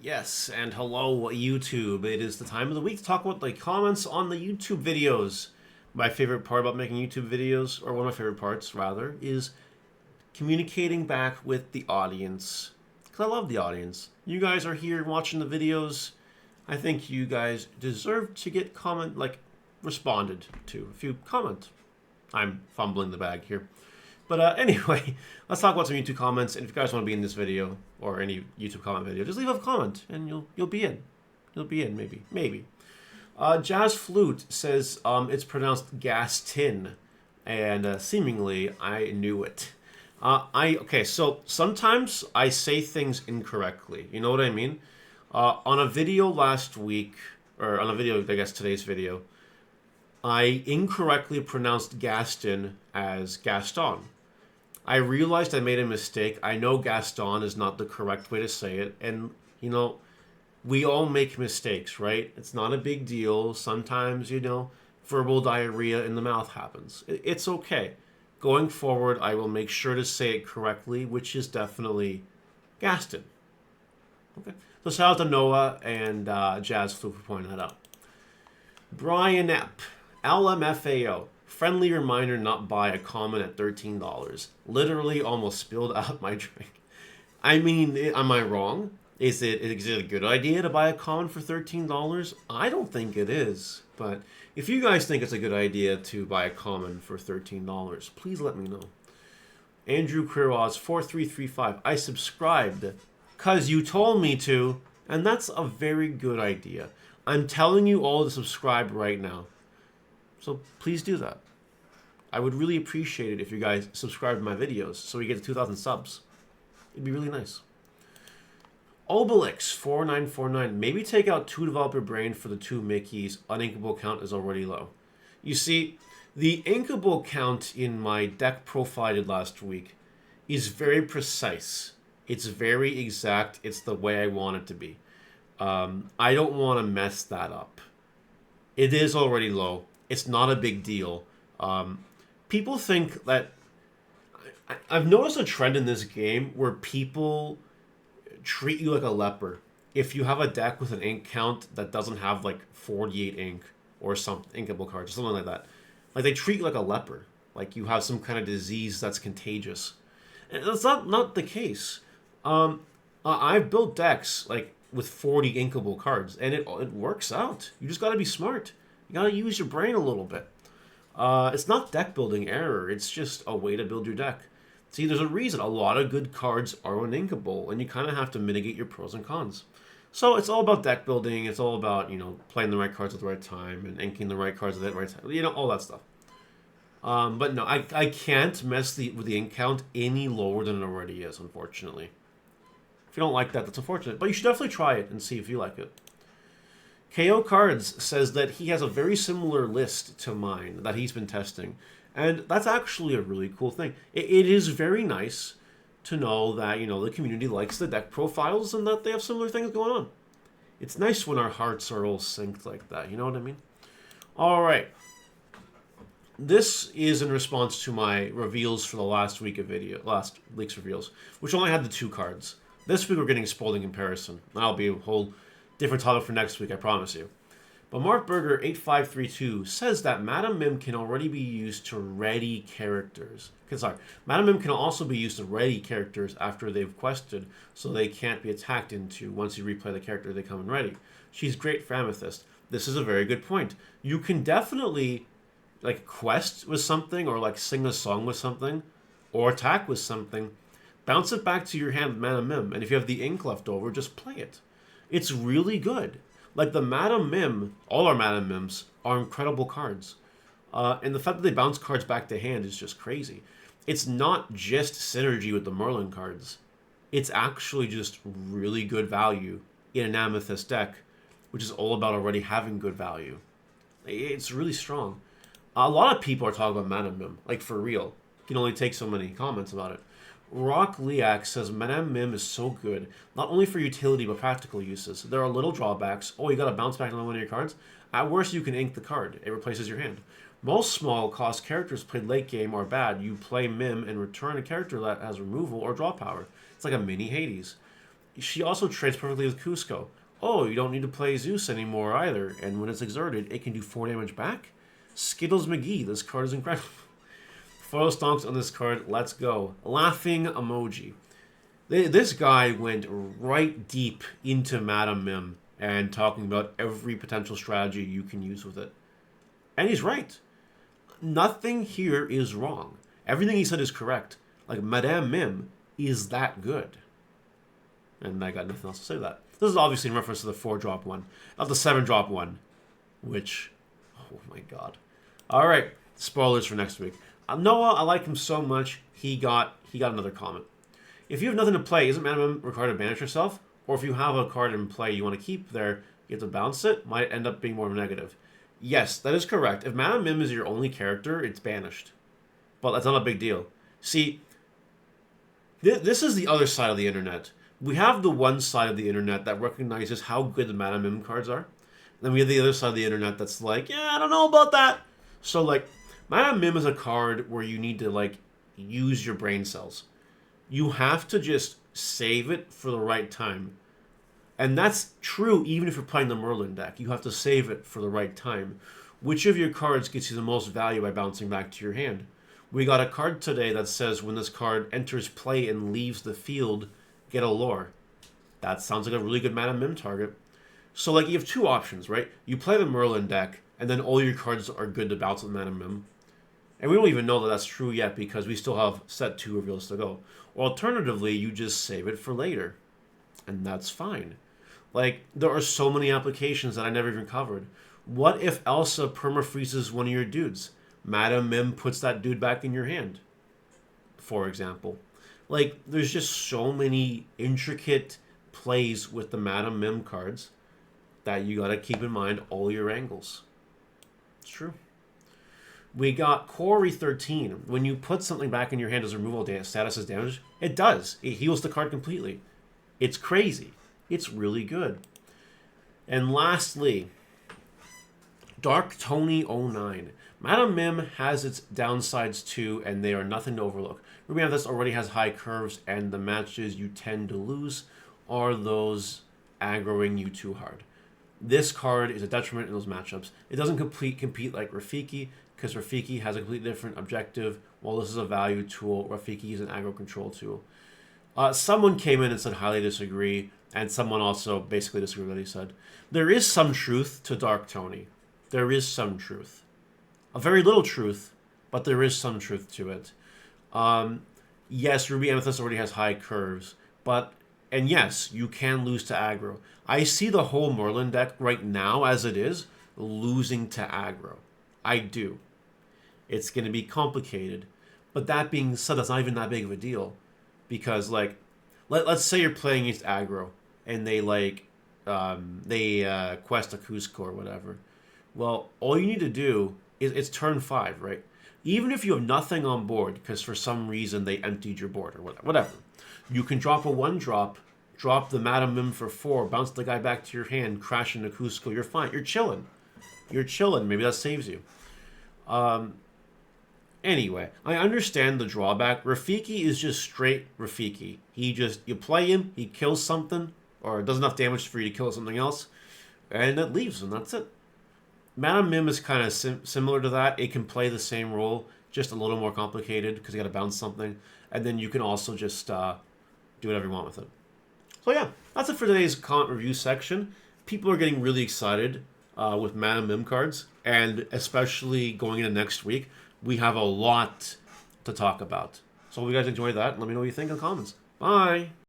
Yes, and hello YouTube. It is the time of the week to talk about the comments on the YouTube videos. My favorite part about making YouTube videos, or one of my favorite parts rather, is communicating back with the audience. Because I love the audience. You guys are here watching the videos. I think you guys deserve to get responded to. If you comment. I'm fumbling the bag here. But anyway, let's talk about some YouTube comments. And if you guys want to be in this video or any YouTube comment video, just leave a comment and you'll be in. You'll be in maybe. Jazz Flute says it's pronounced gas tin, and seemingly I knew it. Okay, so sometimes I say things incorrectly. You know what I mean? On a video last week, or on a video, I guess today's video, I incorrectly pronounced Gaston as Gaston. I realized I made a mistake. I know Gaston is not the correct way to say it. And, we all make mistakes, right? It's not a big deal. Sometimes, verbal diarrhea in the mouth happens. It's okay. Going forward, I will make sure to say it correctly, which is definitely Gaston. Okay. So shout out to Noah and Jazz Flu for pointing that out. Brian Epp, LMFAO. Friendly reminder not buy a comment at $13. Literally almost spilled out my drink. I mean, am I wrong? Is it a good idea to buy a comment for $13? I don't think it is. But if you guys think it's a good idea to buy a comment for $13, please let me know. Andrew Quiroz 4335. I subscribed because you told me to, and that's a very good idea. I'm telling you all to subscribe right now. So please do that. I would really appreciate it if you guys subscribe to my videos so we get to 2,000 subs. It'd be really nice. Obelix4949. Maybe take out 2 developer brain for the 2 Mickeys. Uninkable count is already low. You see, the inkable count in my deck profiled last week is very precise. It's very exact. It's the way I want it to be. I don't want to mess that up. It is already low. It's not a big deal. People think that... I've noticed a trend in this game where people treat you like a leper. If you have a deck with an ink count that doesn't have like 48 ink or some inkable cards or something like that, like they treat you like a leper. Like you have some kind of disease that's contagious. And that's not the case. I've built decks like with 40 inkable cards, and it works out. You just got to be smart. You got to use your brain a little bit. It's not deck building error. It's just a way to build your deck. See, there's a reason a lot of good cards are uninkable, and you kind of have to mitigate your pros and cons. So it's all about deck building. It's all about, playing the right cards at the right time and inking the right cards at the right time. All that stuff. But no, I can't mess with the ink count any lower than it already is, unfortunately. If you don't like that, that's unfortunate. But you should definitely try it and see if you like it. KO Cards says that he has a very similar list to mine that he's been testing. And that's actually a really cool thing. It is very nice to know that, the community likes the deck profiles and that they have similar things going on. It's nice when our hearts are all synced like that, you know what I mean? All right. This is in response to my reveals for the last week's reveals, which only had the 2 cards. This week we're getting spoiled in comparison. That'll be a whole different topic for next week, I promise you. But Mark Berger 8532 says that Madam Mim can already be used to ready characters. Madam Mim can also be used to ready characters after they've quested, so they can't be attacked into once you replay the character they come in ready. She's great for Amethyst. This is a very good point. You can definitely quest with something, or sing a song with something, or attack with something. Bounce it back to your hand with Madam Mim, and if you have the ink left over, just play it. It's really good. Like the Madam Mim, all our Madam Mims are incredible cards. And the fact that they bounce cards back to hand is just crazy. It's not just synergy with the Merlin cards. It's actually just really good value in an Amethyst deck, which is all about already having good value. It's really strong. A lot of people are talking about Madam Mim, like for real. You can only take so many comments about it. Rock Liak says Madame Mim is so good, not only for utility but practical uses. There are little drawbacks. Oh, you got to bounce back on one of your cards? At worst, you can ink the card. It replaces your hand. Most small cost characters played late game are bad. You play Mim and return a character that has removal or draw power. It's like a mini Hades. she also trades perfectly with Cusco. Oh, you don't need to play Zeus anymore either, and when it's exerted, it can do 4 damage back? Skittles McGee, this card is incredible. Photo stonks on this card, let's go. Laughing emoji. This guy went right deep into Madam Mim and talking about every potential strategy you can use with it. And he's right. Nothing here is wrong. Everything he said is correct. Like, Madame Mim is that good. And I got nothing else to say to that. This is obviously in reference to the 4-drop one, not the 7-drop one, which, oh my god. Alright, spoilers for next week. Noah, I like him so much, he got another comment. If you have nothing to play, isn't Madam Mim required to banish yourself? Or if you have a card in play you want to keep there, you have to bounce it, might end up being more negative. Yes, that is correct. If Madam Mim is your only character, it's banished. But that's not a big deal. See, this is the other side of the internet. We have the one side of the internet that recognizes how good the Madam Mim cards are. Then we have the other side of the internet that's like, yeah, I don't know about that. So, like, Madam Mim is a card where you need to, like, use your brain cells. You have to just save it for the right time. And that's true even if you're playing the Merlin deck. You have to save it for the right time. Which of your cards gets you the most value by bouncing back to your hand? We got a card today that says when this card enters play and leaves the field, get a lore. That sounds like a really good Madam Mim target. So, like, you have two options, right? You play the Merlin deck, and then all your cards are good to bounce with Madam Mim. And we don't even know that that's true yet because we still have set 2 reveals to go. Alternatively, you just save it for later. And that's fine. Like, there are so many applications that I never even covered. What if Elsa permafreezes one of your dudes? Madam Mim puts that dude back in your hand, for example. Like, there's just so many intricate plays with the Madam Mim cards that you gotta keep in mind all your angles. It's true. We got Quarry 13. When you put something back in your hand as removal status as damage, it does. It heals the card completely. It's crazy. It's really good. And lastly, Dark Tony 09. Madam Mim has its downsides too, and they are nothing to overlook. Remember, this already has high curves, and the matches you tend to lose are those aggroing you too hard. This card is a detriment in those matchups. It doesn't compete like Rafiki, because Rafiki has a completely different objective. While this is a value tool, Rafiki is an aggro control tool. Someone came in and said highly disagree, and someone also basically disagreed with what he said. There is some truth to Dark Tony. There is some truth. A very little truth, but there is some truth to it. Yes, Ruby Amethyst already has high curves, and yes, you can lose to aggro. I see the whole Merlin deck right now, as it is, losing to aggro. I do. It's going to be complicated. But that being said, that's not even that big of a deal. Because, like, let's say you're playing against aggro, and they, like, quest a Cusco or whatever. Well, all you need to do is, it's turn 5, right? Even if you have nothing on board, because for some reason they emptied your board or whatever, you can drop a 1-drop, drop the Madam Mim for 4, bounce the guy back to your hand, crash into Cusco, you're fine. You're chilling. You're chilling. Maybe that saves you. Anyway, I understand the drawback. Rafiki is just straight Rafiki. You play him, he kills something, or does enough damage for you to kill something else, and it leaves, and that's it. Madam Mim is kind of similar to that. It can play the same role, just a little more complicated, because you got to bounce something, and then you can also just do whatever you want with it. So yeah, that's it for today's comment review section. People are getting really excited with Madam Mim cards, and especially going into next week, we have a lot to talk about. So hope you guys enjoyed that. Let me know what you think in the comments. Bye!